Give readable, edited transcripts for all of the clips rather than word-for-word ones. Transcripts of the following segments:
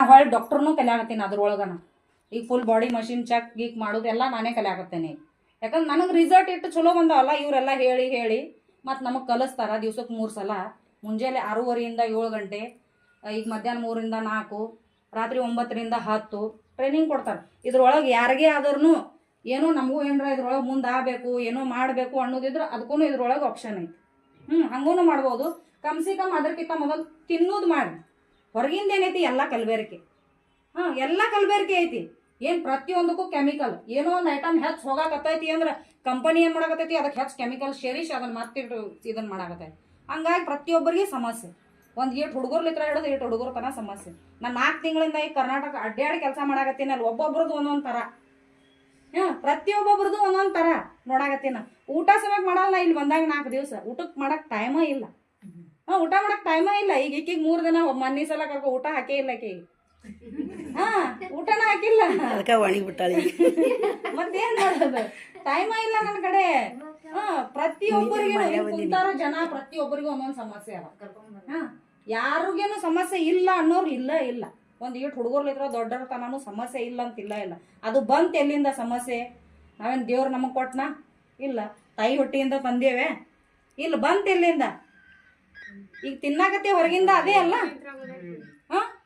ಹೊಳ್ಳಿ ಡಾಕ್ಟರ್ನೂ ಕಲಿಯಾಕತ್ತೀನಿ ಅದ್ರೊಳಗನ. ಈಗ full body machine check ಗೀಕ್ ಮಾಡೋದೆಲ್ಲ ನಾನೇ ಕಲಿಯಾಕತ್ತೇನೆ. ಯಾಕಂದ್ರೆ ನನಗೆ ರಿಸಲ್ಟ್ ಇಟ್ಟು ಚಲೋ ಬಂದವಲ್ಲ ಇವರೆಲ್ಲ ಹೇಳಿ ಹೇಳಿ ಮತ್ತು ನಮಗೆ ಕಲಿಸ್ತಾರ. ದಿವ್ಸಕ್ಕೆ 3 ಸಲ, ಮುಂಜಾನೆ 6:30 7 ಗಂಟೆ, ಈಗ ಮಧ್ಯಾಹ್ನ 3 4, ರಾತ್ರಿ 9 10 ಟ್ರೈನಿಂಗ್ ಕೊಡ್ತಾರೆ. ಇದ್ರೊಳಗೆ ಯಾರಿಗೇ ಆದ್ರೂ ಏನೋ ನಮಗೂ ಏನಾರ ಇದ್ರೊಳಗೆ ಮುಂದೆ ಆಗಬೇಕು, ಏನೋ ಮಾಡಬೇಕು ಅನ್ನೋದಿದ್ರೆ ಅದಕ್ಕೂ ಇದ್ರೊಳಗೆ ಆಪ್ಷನ್ ಐತಿ. ಹಂಗೂ ಮಾಡ್ಬೋದು. ಕಮ್ಸಿ ಕಮ್ ಅದಕ್ಕಿಂತ ಮೊದಲು ತಿನ್ನೋದು ಮಾಡಿ. ಹೊರಗಿಂದ ಏನೈತಿ ಎಲ್ಲ ಕಲಬೆರಕೆ. ಎಲ್ಲ ಕಲಬೆರಕೆ ಐತಿ. ಏನು ಪ್ರತಿಯೊಂದಕ್ಕೂ ಕೆಮಿಕಲ್. ಏನೋ ಒಂದು ಐಟಮ್ ಹೆಚ್ಚು ಹೋಗಾಕತ್ತೈತಿ ಅಂದ್ರೆ ಕಂಪನಿ ಏನು ಮಾಡಾಕತ್ತೈತಿ, ಅದಕ್ಕೆ ಹೆಚ್ಚು ಕೆಮಿಕಲ್ ಸೇರಿಸಿ ಅದನ್ನು ಮತ್ತಿಟ್ಟು ಇದನ್ನು ಮಾಡಾಕತ್ತೈತಿ. ಹಂಗಾಗಿ ಪ್ರತಿಯೊಬ್ಬರಿಗೆ ಸಮಸ್ಯೆ. ಒಂದು ಏಟು ಹುಡುಗರ್ಲಿತ್ರ ಹಿಡಿದು 8 ಹುಡುಗರ ತನ ಸಮಸ್ಯೆ. ನಾನು 4 ತಿಂಗಳಿಂದ ಈ ಕರ್ನಾಟಕ ಅಡ್ಡಾಡಿ ಕೆಲಸ ಮಾಡಾಕತ್ತೀನಿ. ಅಲ್ಲಿ ಒಬ್ಬೊಬ್ರದ್ದು ಒಂದೊಂದು ಥರ. ಪ್ರತಿಯೊಬ್ಬೊಬ್ರದ್ದು ಒಂದೊಂದು ಥರ ನೋಡಾಕತ್ತೀನಿ. ಊಟ ಸಮಯಕ್ಕೆ ಮಾಡಲ್ಲ. ಇಲ್ಲಿ ಬಂದಾಗ 4 ದಿವಸ ಊಟಕ್ಕೆ ಮಾಡಕ್ಕೆ ಟೈಮೇ ಇಲ್ಲ. ಊಟ ಮಾಡಕ್ಕೆ ಟೈಮೇ ಇಲ್ಲ. ಈಗ ಈಕಿಗೆ 3 ದಿನ ಮನ್ನಿ ಸಲ ಕರ್ಕೊ ಊಟ ಹಾಕೇ ಇಲ್ಲ ಆಕೆಗೆ. ಊಟನ ಹಾಕಿಲ್ಲ, ಅದಕ್ಕೆ ಒಣಗಿ ಬಿಟ್ಟಾಳಿ. ಮತ್ತೇನ್ ಮಾಡೋದು, ಟೈಮ ಇಲ್ಲ ನನ್ನ ಕಡೆ. ಪ್ರತಿಯೊಬ್ಬರಿಗೂ ಕುಂತಾರ ಜನ, ಪ್ರತಿಯೊಬ್ಬರಿಗೂ ಒಂದೊಂದು ಸಮಸ್ಯೆ ಅವ. ಯಾರಿಗೇನು ಸಮಸ್ಯೆ ಇಲ್ಲ ಅನ್ನೋರು ಇಲ್ಲ ಇಲ್ಲ. ಒಂದು ಈಟ್ ಹುಡುಗರ್ಲಿದ್ರ ದೊಡ್ಡರ ತನೂ ಸಮಸ್ಯೆ ಇಲ್ಲ ಅಂತ ಇಲ್ಲ. ಅದು ಬಂತ ಎಲ್ಲಿಂದ ಸಮಸ್ಯೆ? ನಾವೇನು ದೇವ್ರು ನಮಗೆ ಕೊಟ್ನಾ? ಇಲ್ಲ. ತಾಯಿ ಹೊಟ್ಟಿಯಿಂದ ತಂದೇವೆ? ಇಲ್ಲ. ಬಂತ ಎಲ್ಲಿಂದ? ಈಗ ತಿನ್ನಾಕತ್ತಿ ಹೊರಗಿಂದ, ಅದೇ ಅಲ್ಲ.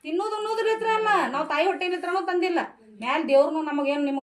ತಿನ್ನೋದು ಅನ್ನೋದ್ರ ಹತ್ರ ಅಲ್ಲ, ನಾವು ತಾಯಿ ಹೊಟ್ಟೆಲಿತ್ರನೂ ತಂದಿಲ್ಲ. ಮ್ಯಾಲ ದೇವ್ರನು ನಮಗೇನು ನಿಮ್ಗೆ